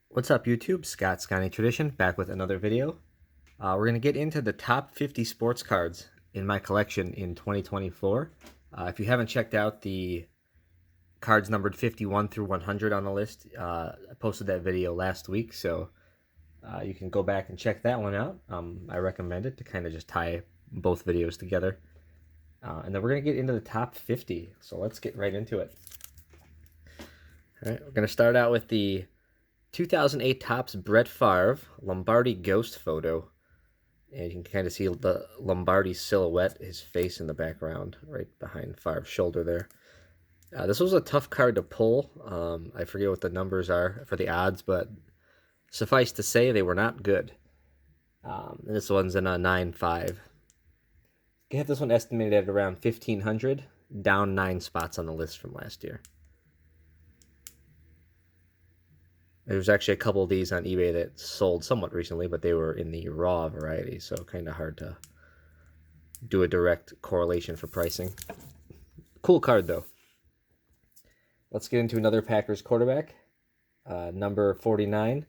What's up, YouTube? Scott Scotty Tradition back with another video. We're going to get into the top 50 sports cards in my collection in 2024. If you haven't checked out the cards numbered 51 through 100 on the list, I posted that video last week, so you can go back and check that one out. I recommend it to kind of just tie both videos together. And then we're going to get into the top 50, so let's get right into it. All right, we're going to start out with the 2008 Topps Brett Favre Lombardi Ghost photo. And you can kind of see the Lombardi silhouette, his face in the background, right behind Favre's shoulder there. This was a tough card to pull. I forget what the numbers are for the odds, but suffice to say they were not good. This one's in a 9.5. I have this one estimated at around 1,500, down 9 spots on the list from last year. There's actually a couple of these on eBay that sold somewhat recently, but they were in the raw variety, so kind of hard to do a direct correlation for pricing. Cool card, though. Let's get into another Packers quarterback, number 49.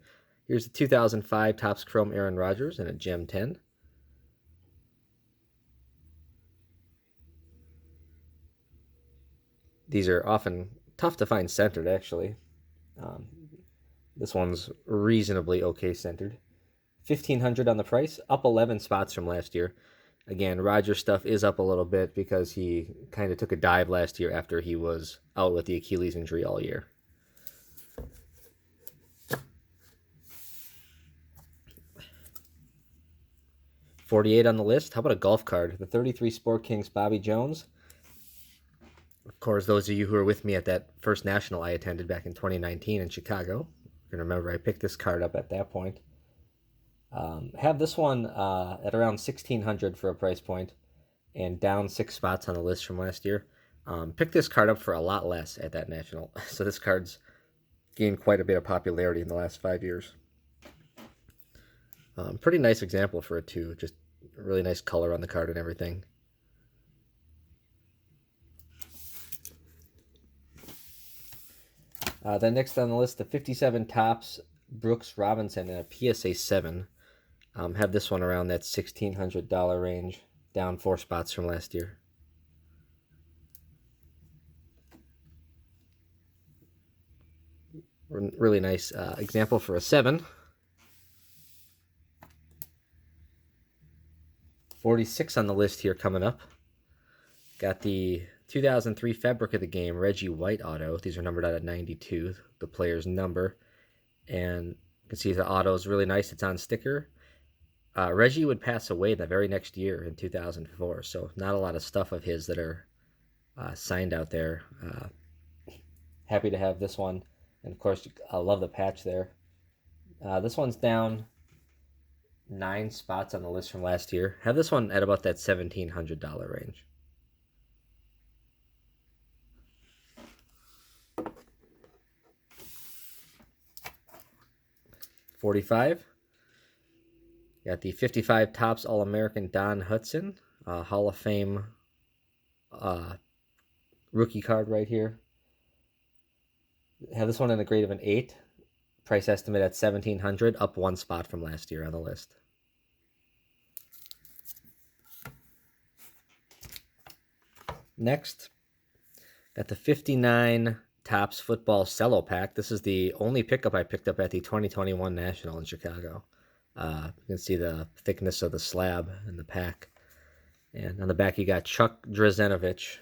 Here's the 2005 Topps Chrome Aaron Rodgers in a Gem 10. These are often tough to find centered, actually. This one's reasonably okay centered. 1,500 on the price, up 11 spots from last year. Again, Rodgers stuff is up a little bit because he kind of took a dive last year after he was out with the Achilles injury all year. $48 on the list. How about a golf card? The 33 Sport Kings Bobby Jones. Of course, those of you who were with me at that first national I attended back in 2019 in Chicago, you can remember I picked this card up at that point. Have this one at around 1,600 for a price point, and down 6 spots on the list from last year. Picked this card up for a lot less at that national, so this card's gained quite a bit of popularity in the last 5 years. Pretty nice example for it too, just really nice color on the card and everything. Then next on the list, the 57 Topps Brooks Robinson in a PSA 7. Have this one around that $1,600 range, down 4 spots from last year. Really nice example for a 7. 46 on the list here coming up. Got the 2003 Fabric of the Game Reggie White auto. These are numbered out at 92, the player's number. And you can see the auto is really nice. It's on sticker. Reggie would pass away the very next year in 2004, so not a lot of stuff of his that are signed out there. Happy to have this one. And of course, I love the patch there. This one's down 9 spots on the list from last year. Have this one at about that $1,700 range. $45. Got the 55 Topps All-American Don Hutson, Hall of Fame rookie card right here. Have this one in a grade of an 8. Price estimate at $1,700, up 1 spot from last year on the list. Next, got the 59 Topps Football Cello Pack. This is the only pickup I picked up at the 2021 National in Chicago. You can see the thickness of the slab in the pack. And on the back, you got Chuck Drazenovich.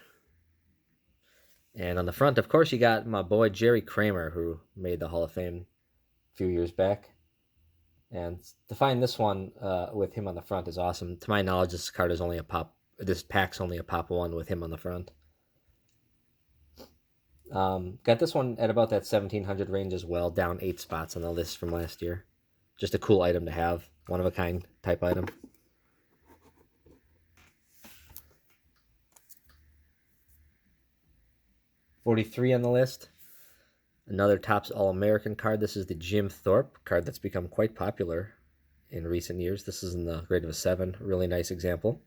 And on the front, of course, you got my boy Jerry Kramer, who made the Hall of Fame a few years back. And to find this one with him on the front is awesome. To my knowledge, this card is only a pop. This pack's only a pop 1 with him on the front. Got this one at about that 1,700 range as well, down 8 spots on the list from last year. Just a cool item to have, one-of-a-kind type item. $43 on the list. Another Topps All-American card. This is the Jim Thorpe card that's become quite popular in recent years. This is in the grade of a 7. Really nice example.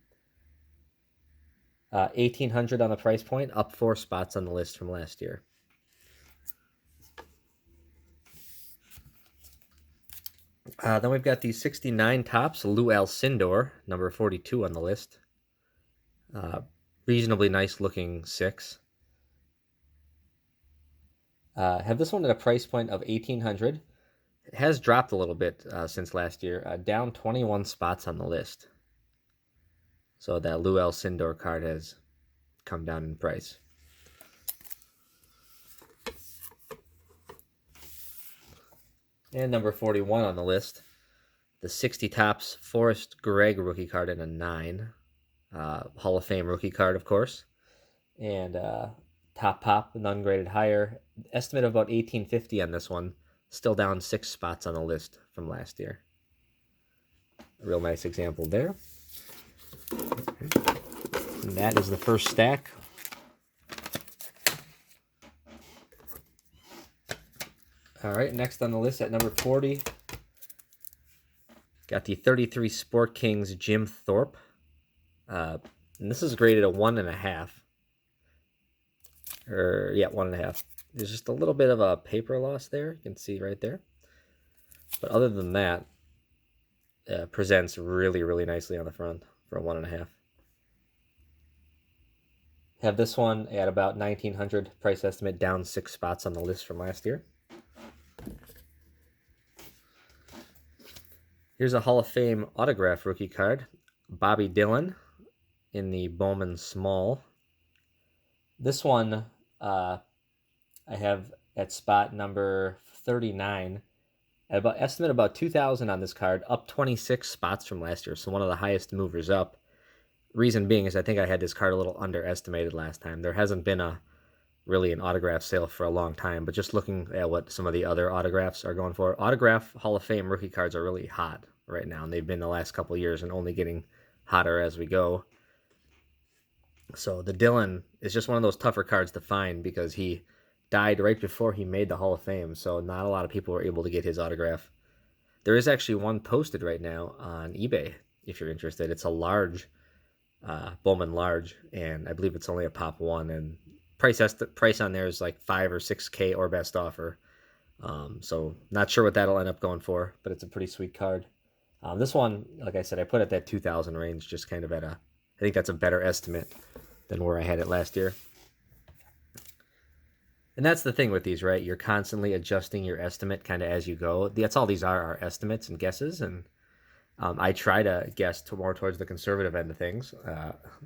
1,800 on the price point, up 4 spots on the list from last year. Then we've got the 69 Topps Lou Alcindor, number 42 on the list. Reasonably nice looking 6. Have this one at a price point of $1,800. It has dropped a little bit since last year, down 21 spots on the list. So that Lou Alcindor card has come down in price. And number 41 on the list, the 60 Topps Forrest Gregg rookie card in a 9. Hall of Fame rookie card, of course. And top pop, none graded higher. Estimate of about $1,850 on this one. Still down 6 spots on the list from last year. A real nice example there. And that is the first stack. All right, next on the list at number 40, got the 33 Sport Kings Jim Thorpe. And this is graded a 1.5. Or, yeah, 1.5. There's just a little bit of a paper loss there. You can see right there. But other than that, presents really, really nicely on the front for a 1.5. Have this one at about $1,900 price estimate, down 6 spots on the list from last year. Here's a Hall of Fame autograph rookie card, Bobby Dillon in the Bowman Small. This one I have at spot number 39. At estimate about 2,000 on this card, up 26 spots from last year, so one of the highest movers up. Reason being is I think I had this card a little underestimated last time. There hasn't been really an autograph sale for a long time, but just looking at what some of the other autographs are going for, autograph Hall of Fame rookie cards are really hot right now, and they've been the last couple of years and only getting hotter as we go. So the Dillon is just one of those tougher cards to find because he died right before he made the Hall of Fame, so not a lot of people were able to get his autograph. There is actually one posted right now on eBay if you're interested. It's a large, Bowman large, and I believe it's only a pop 1, and price on there is like $5 or $6K or best offer. So not sure what that'll end up going for, but it's a pretty sweet card. This one, like I said, I put at that 2,000 range, just kind of at I think that's a better estimate than where I had it last year. And that's the thing with these, right? You're constantly adjusting your estimate kind of as you go. That's all these are estimates and guesses. And I try to guess more towards the conservative end of things.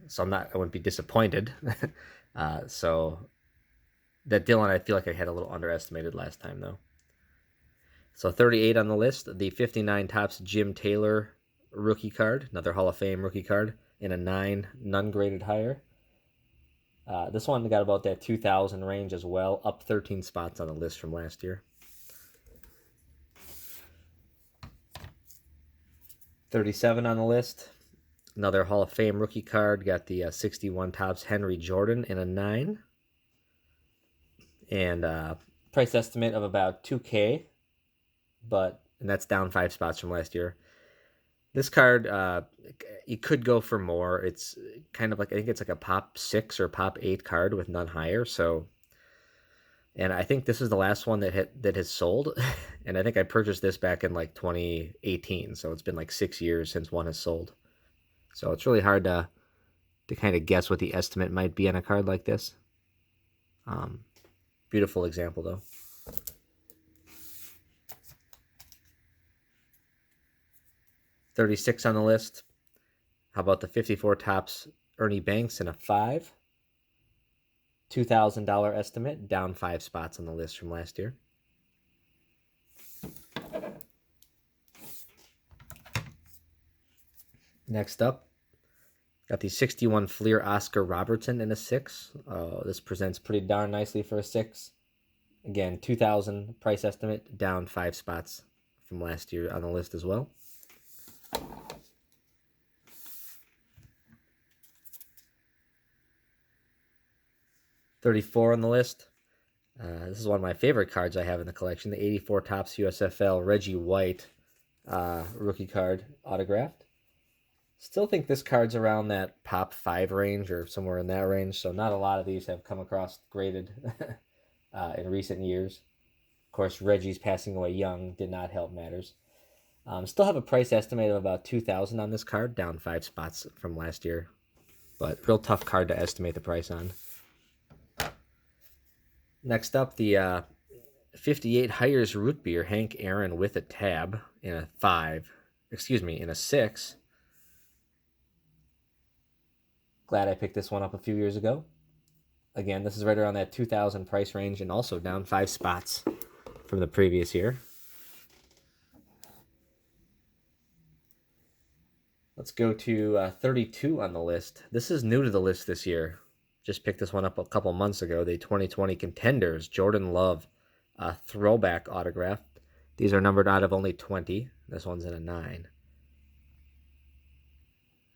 So I wouldn't be disappointed. So that Dillon, I feel like I had a little underestimated last time, though. So 38 on the list, the 59 Topps Jim Taylor rookie card, another Hall of Fame rookie card, in a 9, none graded higher. This one got about that 2,000 range as well, up 13 spots on the list from last year. 37 on the list, another Hall of Fame rookie card, got the 61 Topps Henry Jordan in a 9. And price estimate of about $2K, and that's down 5 spots from last year. This card, you could go for more. It's kind of like, I think it's like a pop 6 or pop 8 card with none higher. So, and I think this is the last one that has sold. And I think I purchased this back in like 2018. So it's been like 6 years since one has sold. So it's really hard to kind of guess what the estimate might be on a card like this. Beautiful example though. $36 on the list. How about the 54 Topps Ernie Banks in a 5? $2,000 estimate, down 5 spots on the list from last year. Next up, got the 61 Fleer Oscar Robertson in a 6. This presents pretty darn nicely for a 6. Again, $2,000 price estimate, down 5 spots from last year on the list as well. $34 on the list. This is one of my favorite cards I have in the collection, the 84 Topps USFL Reggie White rookie card autographed. Still think this card's around that pop 5 range or somewhere in that range, so not a lot of these have come across graded in recent years. Of course, Reggie's passing away young did not help matters. Still have a price estimate of about 2,000 on this card, down 5 spots from last year. But real tough card to estimate the price on. Next up, the 58 Hires Root Beer Hank Aaron with a tab in a 5. Excuse me, in a 6. Glad I picked this one up a few years ago. Again, this is right around that 2,000 price range and also down 5 spots from the previous year. Let's go to 32 on the list. This is new to the list this year. Just picked this one up a couple months ago. The 2020 Contenders, Jordan Love, throwback autograph. These are numbered out of only 20. This one's in a 9.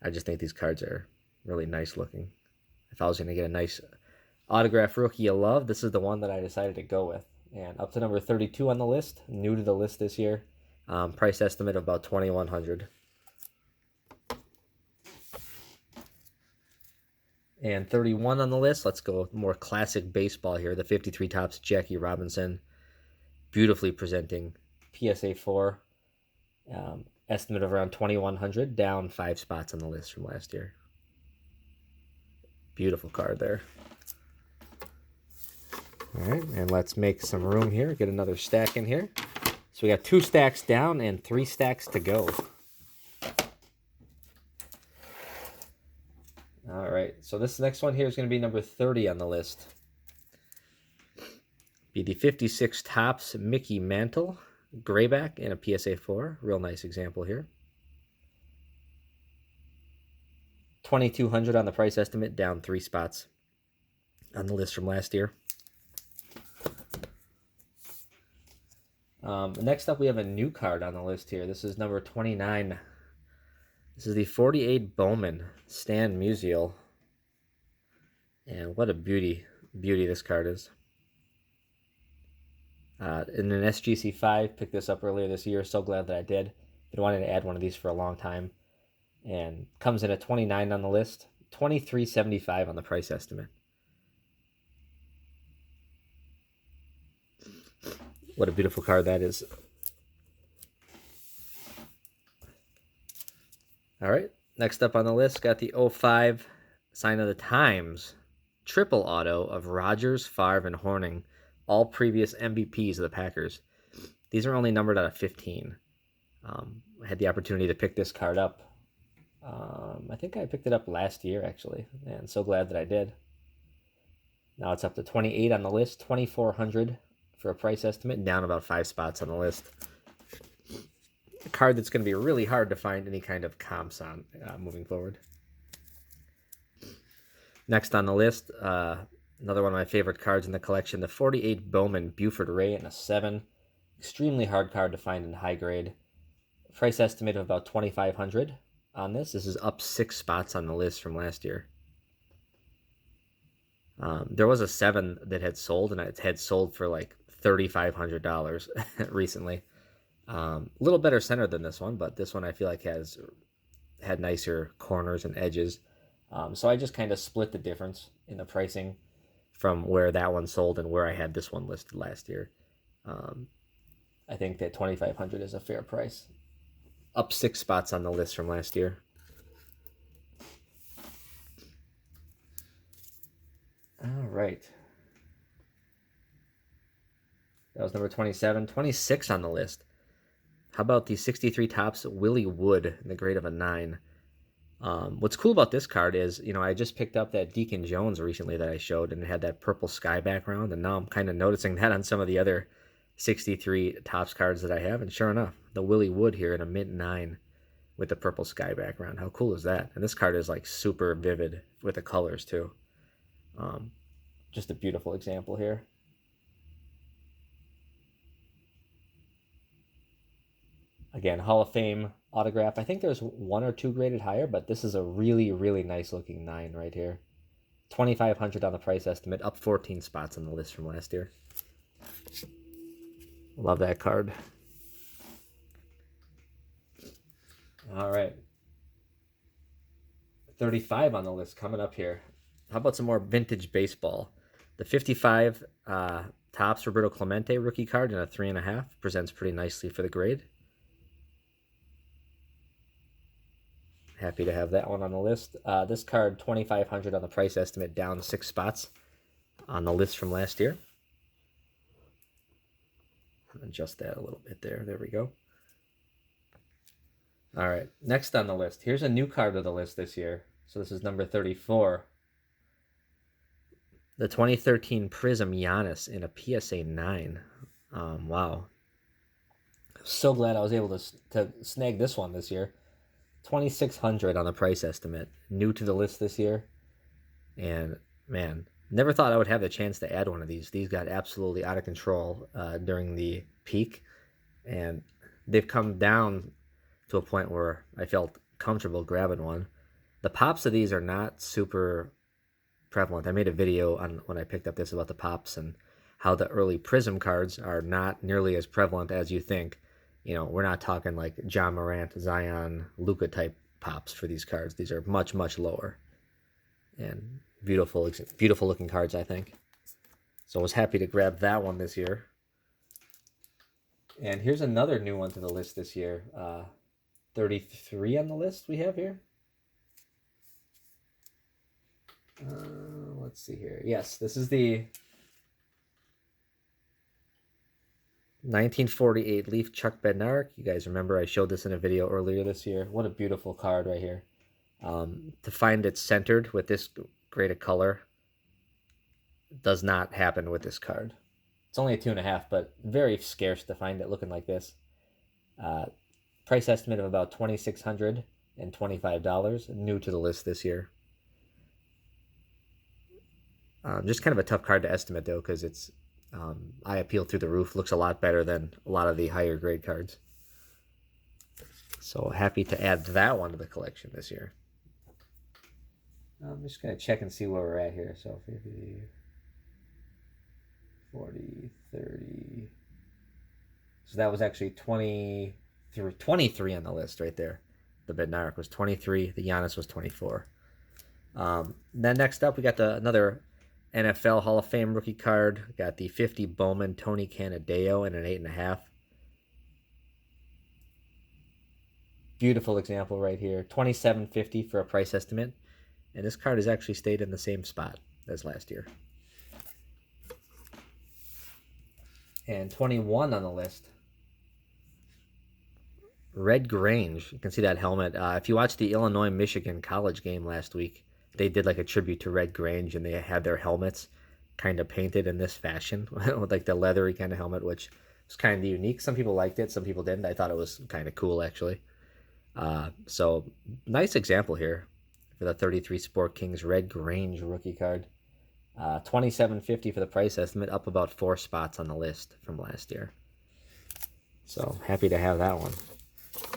I just think these cards are really nice looking. If I was going to get a nice autograph rookie of Love, this is the one that I decided to go with. And up to number 32 on the list, new to the list this year. Price estimate of about $2,100. And 31 on the list, let's go more classic baseball here. The 53 Topps Jackie Robinson, beautifully presenting PSA 4. Estimate of around $2,100, down 5 spots on the list from last year. Beautiful card there. All right, and let's make some room here. Get another stack in here. So we got 2 stacks down and 3 stacks to go. All right, so this next one here is going to be number 30 on the list. Be the 56 Topps Mickey Mantle, grayback in a PSA 4. Real nice example here. $2,200 on the price estimate, down 3 spots on the list from last year. Next up, we have a new card on the list here. This is number 29. This is the 48 Bowman Stan Musial. And what a beauty this card is. In an SGC 5, picked this up earlier this year. So glad that I did. Been wanting to add one of these for a long time. And comes in at 29 on the list. $23.75 on the price estimate. What a beautiful card that is. All right, next up on the list, got the 05 Sign of the Times triple auto of Rodgers, Favre, and Horning, all previous MVPs of the Packers. These are only numbered out of 15. I had the opportunity to pick this card up. I think I picked it up last year, actually, and so glad that I did. Now it's up to 28 on the list, $2,400 for a price estimate, down about 5 spots on the list. A card that's going to be really hard to find any kind of comps on moving forward. Next on the list, another one of my favorite cards in the collection, the 48 Bowman Buford Ray in a 7. Extremely hard card to find in high grade. Price estimate of about $2,500 on this. This is up 6 spots on the list from last year. There was a 7 that had sold, and it had sold for like $3,500 recently. A little better center than this one, but this one I feel like has had nicer corners and edges. So I just kind of split the difference in the pricing from where that one sold and where I had this one listed last year. I think that $2,500 is a fair price. Up 6 spots on the list from last year. All right. That was number 27. 26 on the list. How about the 63 Topps Willie Wood in the grade of a 9? What's cool about this card is, I just picked up that Deacon Jones recently that I showed, and it had that purple sky background, and now I'm kind of noticing that on some of the other 63 Topps cards that I have, and sure enough, the Willie Wood here in a mint 9 with the purple sky background. How cool is that? And this card is like super vivid with the colors too. Just a beautiful example here. Again, Hall of Fame autograph. I think there's 1 or 2 graded higher, but this is a really, really nice looking 9 right here. $2,500 on the price estimate, up 14 spots on the list from last year. Love that card. All right. 35 on the list coming up here. How about some more vintage baseball? The 55 Topps Roberto Clemente rookie card in a 3.5 presents pretty nicely for the grade. happy to have that one on the list. This card, 2,500 on the price estimate, down 6 spots on the list from last year. Adjust that a little bit there. There we go. All right, next on the list. Here's a new card of the list this year. So this is number 34. The 2013 Prism Giannis in a PSA 9. Wow. So glad I was able to snag this one this year. 2,600 on the price estimate. New to the list this year. And, man, never thought I would have the chance to add one of these. These got absolutely out of control during the peak. And they've come down to a point where I felt comfortable grabbing one. The pops of these are not super prevalent. I made a video on when I picked up this about the pops and how the early Prism cards are not nearly as prevalent as you think. You know, we're not talking like John Morant, Zion, Luka type pops for these cards. These are much, much lower. And beautiful, beautiful looking cards, I think. So I was happy to grab that one this year. And here's another new one to the list this year. 33 on the list we have here. Let's see here. Yes, this is the 1948 Leaf Chuck Bednarik. You guys remember I showed this in a video earlier this year. What a beautiful card right here. To find it centered with this great a color does not happen with this card. It's only a 2.5, but very scarce to find it looking like this. Price estimate of about $2,625, new to the list this year. Just kind of a tough card to estimate, though, because it's eye appeal through the roof. Looks a lot better than a lot of the higher grade cards. So happy to add that one to the collection this year. I'm just going to check and see where we're at here. So 50, 40, 30. So that was actually 23 on the list right there. The Bednarik was 23. The Giannis was 24. Then next up, we got another NFL Hall of Fame rookie card. We got the 50 Bowman Tony Canadeo in an 8.5. Beautiful example right here. $2,750 for a price estimate. And this card has actually stayed in the same spot as last year. And 21 on the list. Red Grange. You can see that helmet. If you watched the Illinois-Michigan college game last week, they did like a tribute to Red Grange, and they had their helmets kind of painted in this fashion with like the leathery kind of helmet, which was kind of unique. Some people liked it, some people didn't. I thought it was kind of cool, actually. So nice example here for the 33 Sport Kings Red Grange rookie card. $2,750 for the price estimate, up about 4 spots on the list from last year. So happy to have that one.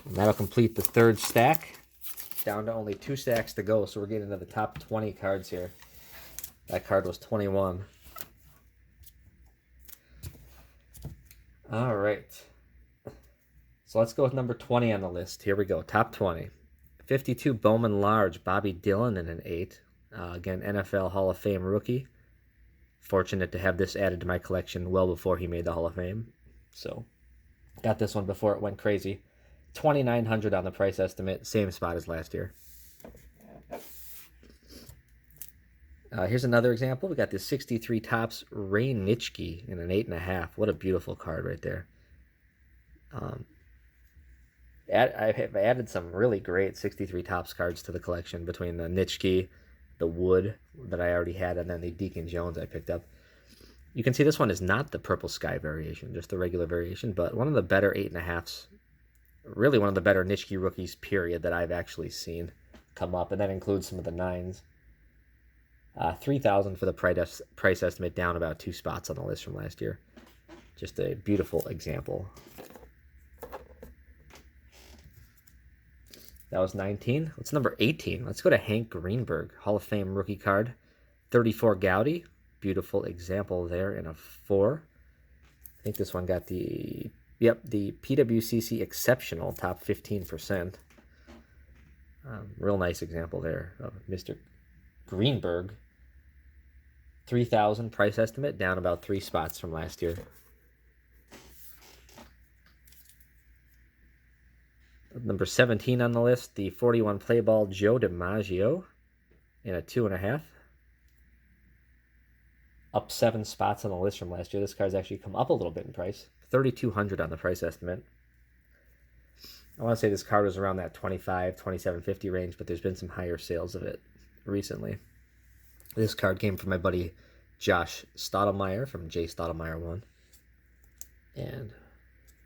And that'll complete the third stack. Down to only 2 stacks to go, so we're getting into the top 20 cards here. That card was 21. All right. So let's go with number 20 on the list. Here we go, top 20. 52 Bowman Large, Bobby Dillon in an 8. Again, NFL Hall of Fame rookie. Fortunate to have this added to my collection well before he made the Hall of Fame. So, got this one before it went crazy. $2,900 on the price estimate, same spot as last year. Here's another example. We got this 63 Topps Ray Nitschke in an 8.5. What a beautiful card right there. I have added some really great 63 Topps cards to the collection between the Nitschke, the Wood that I already had, and then the Deacon Jones I picked up. You can see this one is not the Purple Sky variation, just the regular variation, but one of the better 8.5s. Really one of the better Nitschke rookies, period, that I've actually seen come up, and that includes some of the 9s. $3,000 for the price estimate, down about 2 spots on the list from last year. Just a beautiful example. That was 19. What's number 18? Let's go to Hank Greenberg, Hall of Fame rookie card. 34 Gaudy. Beautiful example there in a 4. I think this one got the PWCC Exceptional, top 15%. Real nice example there of Mr. Greenberg. 3,000 price estimate, down about 3 spots from last year. Number 17 on the list, the 41 play ball Joe DiMaggio in a 2.5. Up 7 spots on the list from last year. This card's actually come up a little bit in price. $3,200 on the price estimate. I want to say this card was around that $25, $27.50 range, but there's been some higher sales of it recently. This card came from my buddy Josh Stottlemyre from J Stottlemyre 1. And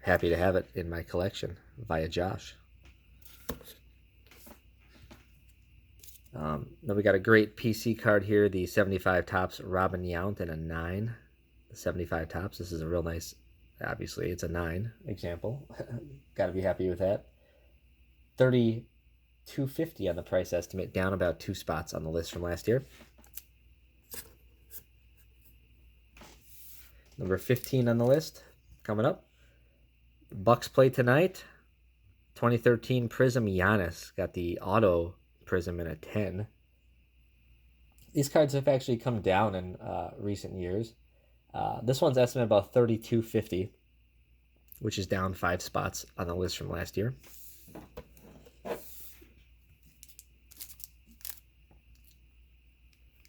happy to have it in my collection via Josh. Then we got a great PC card here, the 75 Topps Robin Yount in a 9. The 75 Topps, this is a real nice, obviously it's a 9 example. Got to be happy with that. $3,250 on the price estimate, down about 2 spots on the list from last year. Number 15 on the list, coming up. Bucks play tonight. 2013 Prism Giannis, got the auto Prism in a 10. These cards have actually come down in recent years. This one's estimated about $3,250, which is down 5 spots on the list from last year.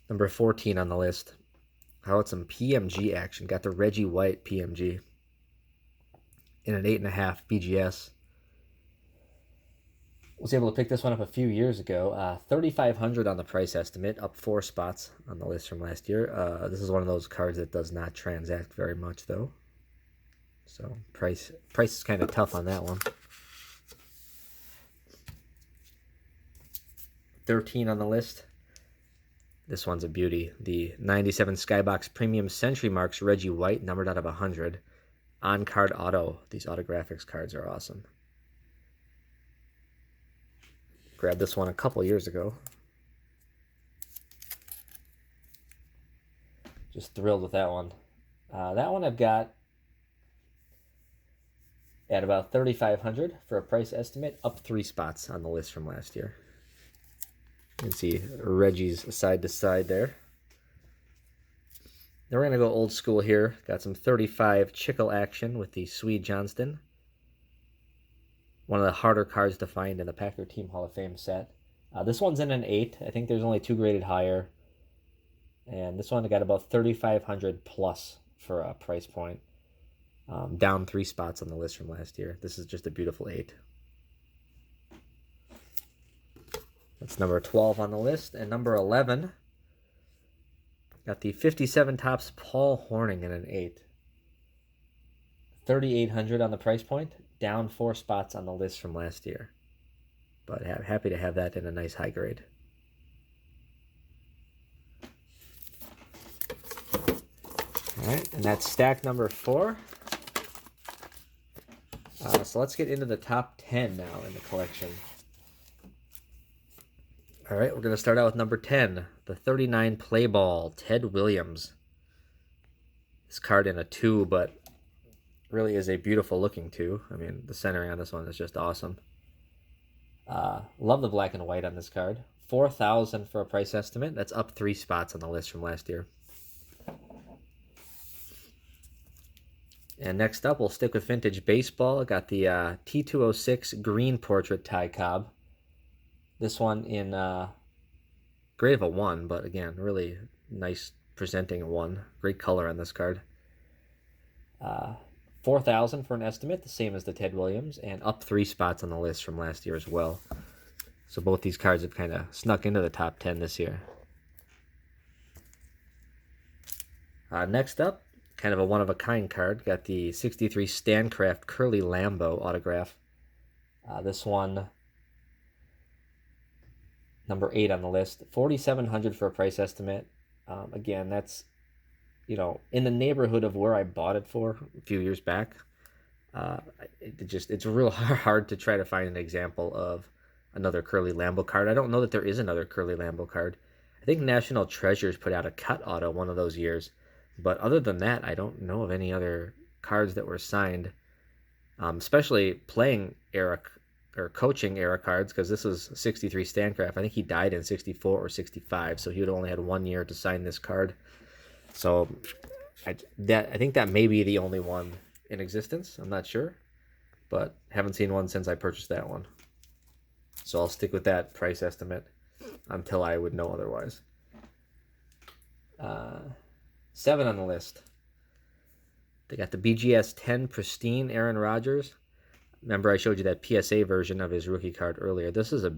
Number 14 on the list. How about some PMG action? Got the Reggie White PMG in an 8.5 BGS. Was able to pick this one up a few years ago. $3,500 on the price estimate, up 4 spots on the list from last year. This is one of those cards that does not transact very much, though. So price is kind of tough on that one. 13 on the list. This one's a beauty. The 97 Skybox Premium Century Marks Reggie White, numbered out of 100. On-card auto. These autographics cards are awesome. Grabbed this one a couple years ago. Just thrilled with that one. That one I've got at about $3,500 for a price estimate, up 3 spots on the list from last year. You can see Reggie's side to side there. Then we're going to go old school here. Got some 35 Chickle action with the Swede Johnston. One of the harder cards to find in the Packer Team Hall of Fame set. This one's in an 8. I think there's only 2 graded higher. And this one got about $3,500 plus for a price point. Down 3 spots on the list from last year. This is just a beautiful 8. That's number 12 on the list. And number 11, got the 57 Topps Paul Hornung in an 8. $3,800 on the price point, down 4 spots on the list from last year. But happy to have that in a nice high grade. All right, and that's stack number 4. So let's get into the top 10 now in the collection. All right, we're going to start out with number 10, the 39 Play Ball Ted Williams. This card in a 2, but really is a beautiful looking 2. I mean, the centering on this one is just awesome. Love the black and white on this card. $4,000 for a price estimate. That's up 3 spots on the list from last year. And next up, we'll stick with vintage baseball. I got the T206 Green Portrait Ty Cobb. This one in grade of a 1, but again, really nice presenting a 1. Great color on this card. $4,000 for an estimate, the same as the Ted Williams, and up 3 spots on the list from last year as well. So both these cards have kind of snuck into the top 10 this year. Next up, kind of a one-of-a-kind card. Got the 63 Stancraft Curly Lambeau autograph. This one, number 8 on the list. $4,700 for a price estimate. Again, that's, you know, in the neighborhood of where I bought it for a few years back. It's real hard to try to find an example of another Curly Lambeau card. I don't know that there is another Curly Lambeau card. I think National Treasures put out a cut auto one of those years. But other than that, I don't know of any other cards that were signed, especially playing era or coaching era cards, because this was 63 Stancraft. I think he died in 64 or 65, so he would have only had 1 year to sign this card. So I think that may be the only one in existence. I'm not sure, but haven't seen one since I purchased that one. So I'll stick with that price estimate until I would know otherwise. 7 on the list. They got the BGS 10 Pristine Aaron Rodgers. Remember I showed you that PSA version of his rookie card earlier. This is a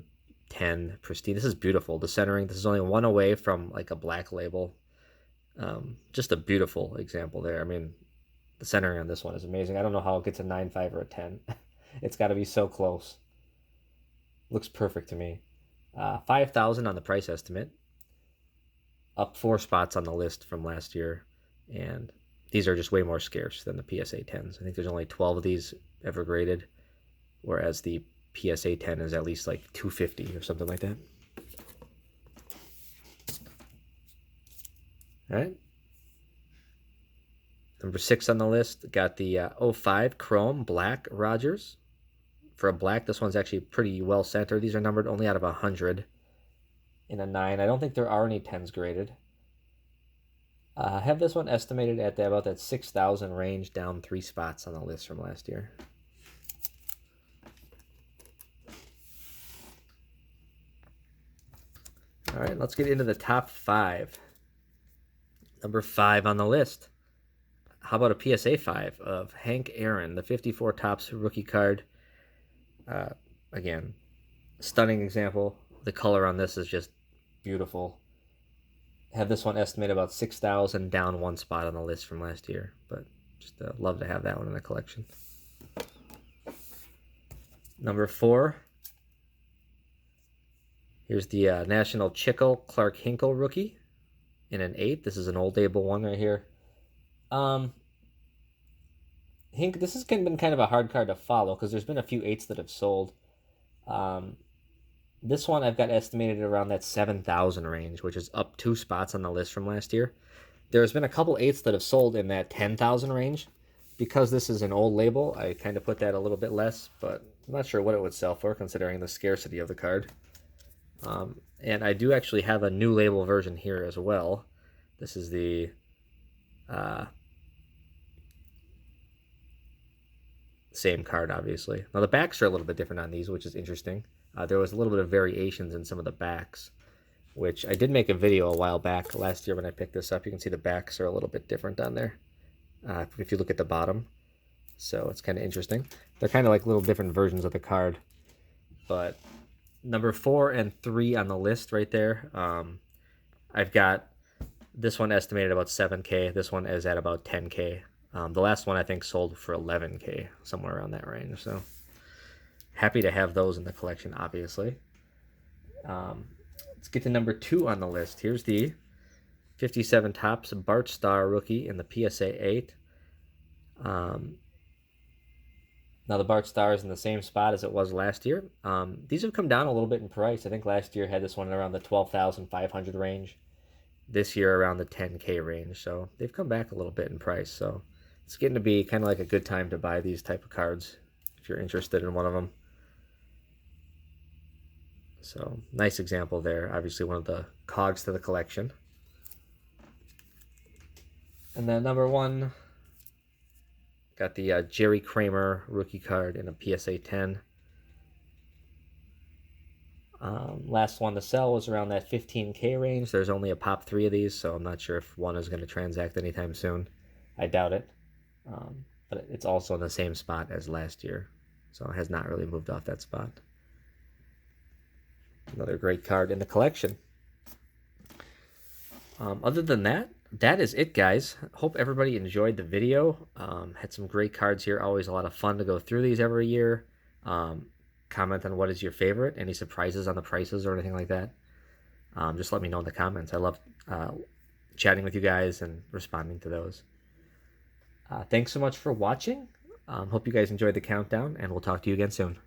10 Pristine. This is beautiful. The centering, this is only one away from like a black label. Just a beautiful example there. I mean, the centering on this one is amazing. I don't know how it gets a 9.5 or a 10. It's got to be so close. Looks perfect to me. 5,000 on the price estimate. Up 4 spots on the list from last year. And these are just way more scarce than the PSA 10s. I think there's only 12 of these ever graded, whereas the PSA 10 is at least like 250 or something like that. All right. Number 6 on the list, got the 05 Chrome Black Rodgers. For a black, this one's actually pretty well centered. These are numbered only out of 100 in a 9. I don't think there are any 10s graded. I have this one estimated at about that 6,000 range, down 3 spots on the list from last year. All right, let's get into the top 5. Number 5 on the list. How about a PSA 5 of Hank Aaron, the 54 Topps rookie card. Again, stunning example. The color on this is just beautiful. Have this one estimated about 6,000, down 1 spot on the list from last year, but just love to have that one in the collection. Number 4. Here's the National Chickle Clark Hinkle rookie in an 8. This is an old label one right here. This has been kind of a hard card to follow because there's been a few 8s that have sold. This one I've got estimated around that 7,000 range, which is up 2 spots on the list from last year. There's been a couple 8s that have sold in that 10,000 range. Because this is an old label, I kind of put that a little bit less, but I'm not sure what it would sell for considering the scarcity of the card. And I do actually have a new label version here as well. This is the same card, obviously. Now the backs are a little bit different on these, which is interesting. There was a little bit of variations in some of the backs, which I did make a video a while back last year when I picked this up. You can see the backs are a little bit different on there if you look at the bottom. So it's kind of interesting. They're kind of like little different versions of the card. But number 4 and 3 on the list right there, I've got this one estimated about 7K. This one is at about 10K. The last one I think sold for 11K, somewhere around that range. So happy to have those in the collection, obviously. Let's get to number 2 on the list. Here's the 57 Topps Bart Starr rookie in the PSA 8. Now the Bart Starr is in the same spot as it was last year. These have come down a little bit in price. I think last year had this one around the 12,500 range. This year around the 10K range. So they've come back a little bit in price. So it's getting to be kind of like a good time to buy these type of cards if you're interested in one of them. So nice example there. Obviously one of the cogs to the collection. And then number 1, got the Jerry Kramer rookie card in a PSA 10. Last one to sell was around that 15K range. There's only a pop 3 of these, so I'm not sure if one is going to transact anytime soon. I doubt it. But it's also in the same spot as last year, so it has not really moved off that spot. Another great card in the collection. Other than that, that is it, guys. Hope everybody enjoyed the video. Had some great cards here. Always a lot of fun to go through these every year. Comment on what is your favorite. Any surprises on the prices or anything like that. Just let me know in the comments. I love chatting with you guys and responding to those. Thanks so much for watching. Hope you guys enjoyed the countdown, and we'll talk to you again soon.